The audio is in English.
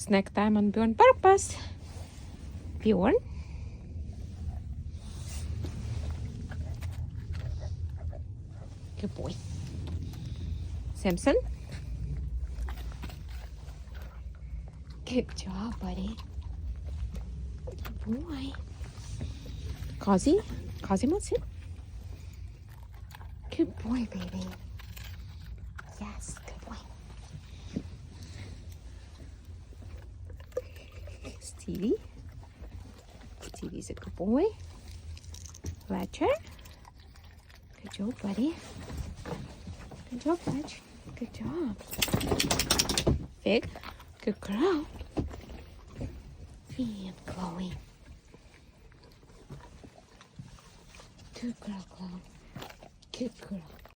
Snack time on Bjorn purpose. Bjorn. Good boy. Simpson. Good job, buddy. Good boy. Kazi. Cosimo, sit. Good boy, baby. Yes, good boy. Stevie. Stevie's a good boy. Fletcher. Good job, buddy. Good job, Fletch. Good job. Fig. Good girl. And Chloe. Good girl, Chloe. Good girl.